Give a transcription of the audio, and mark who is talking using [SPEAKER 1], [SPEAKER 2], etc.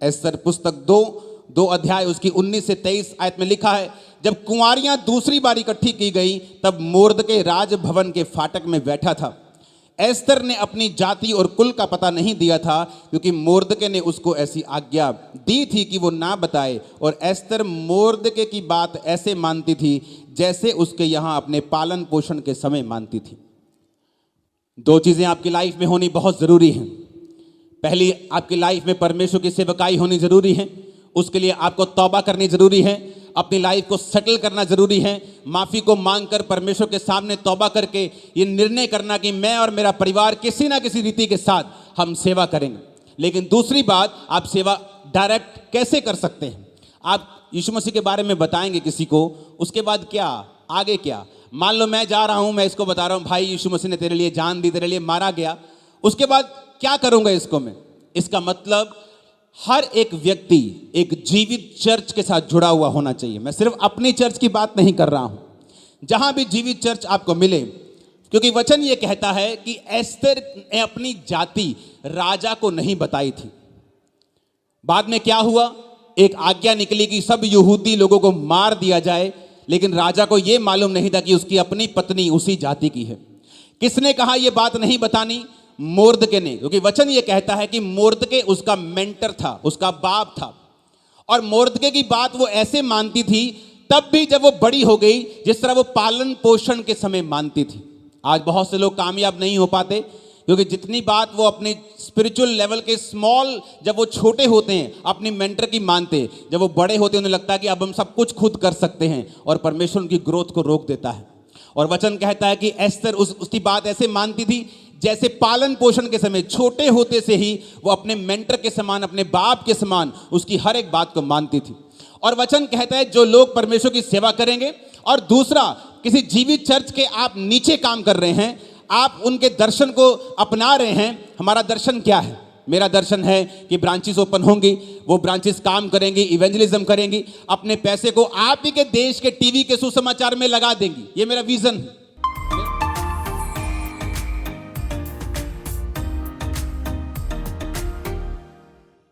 [SPEAKER 1] एस्तर पुस्तक 2 अध्याय उसकी 19 से 23 आयत में लिखा है, जब कुंवारियां दूसरी बार इकट्ठी की गई तब मोर्दके राजभवन के फाटक में बैठा था। एस्तर ने अपनी जाति और कुल का पता नहीं दिया था, क्योंकि मोर्दके ने उसको ऐसी आज्ञा दी थी कि वो ना बताए। और एस्तर मोर्दके की बात ऐसे मानती थी जैसे उसके यहाँ अपने पालन पोषण के समय मानती थी। 2 चीज़ें आपकी लाइफ में होनी बहुत ज़रूरी हैं। पहली, आपकी लाइफ में परमेश्वर की सेवकाई होनी ज़रूरी है। उसके लिए आपको तौबा करनी ज़रूरी है, अपनी लाइफ को सेटल करना ज़रूरी है, माफ़ी को मांगकर परमेश्वर के सामने तौबा करके ये निर्णय करना कि मैं और मेरा परिवार किसी ना किसी रीति के साथ हम सेवा करेंगे। लेकिन दूसरी बात, आप सेवा डायरेक्ट कैसे कर सकते हैं? आप यीशु मसीह के बारे में बताएंगे किसी को, उसके बाद क्या, आगे क्या? मान लो मैं जा रहा हूँ, मैं इसको बता रहा हूँ, भाई यीशु मसीह ने तेरे लिए जान दी, तेरे लिए मारा गया, उसके बाद क्या करूँगा इसको मैं? इसका मतलब हर एक व्यक्ति एक जीवित चर्च के साथ जुड़ा हुआ होना चाहिए। मैं सिर्फ अपनी चर्च की बात नहीं कर रहा हूं, जहां भी जीवित चर्च आपको मिले, क्योंकि वचन ये कहता है कि एस्तर ने अपनी जाति राजा को नहीं बताई थी। बाद में क्या हुआ? एक आज्ञा निकली कि सब यहूदी लोगों को मार दिया जाए, लेकिन राजा को यह मालूम नहीं था कि उसकी अपनी पत्नी उसी जाति की है। किसने कहा यह बात नहीं बतानी? मोर्दके ने, क्योंकि वचन ये कहता है कि मोर्दके उसका मेंटर था, उसका बाप था। और मोर्दके की बात वो ऐसे मानती थी तब भी जब वो बड़ी हो गई, जिस तरह वो पालन पोषण के समय मानती थी। आज बहुत से लोग कामयाब नहीं हो पाते, क्योंकि जितनी बात वो अपने स्पिरिचुअल लेवल के स्मॉल, जब वो छोटे होते हैं अपनी मेंटर की मानते, जब वो बड़े होते हैं उन्हें लगता है कि अब हम सब कुछ खुद कर सकते हैं, और परमेश्वर उनकी ग्रोथ को रोक देता है। और वचन कहता है कि एस्तर उसकी बात ऐसे मानती थी जैसे पालन पोषण के समय छोटे होते से ही वो अपने मेंटर के समान, अपने बाप के समान उसकी हर एक बात को मानती थी। और वचन कहता है जो लोग परमेश्वर की सेवा करेंगे, और दूसरा, किसी जीवित चर्च के आप नीचे काम कर रहे हैं, आप उनके दर्शन को अपना रहे हैं। हमारा दर्शन क्या है? मेरा दर्शन है कि ब्रांचेस ओपन होंगी, वो ब्रांचेस काम करेंगी, इवेंजलिज्म करेंगी, अपने पैसे को आप ही के देश के टीवी के सुसमाचार में लगा देंगी। ये मेरा विजन है।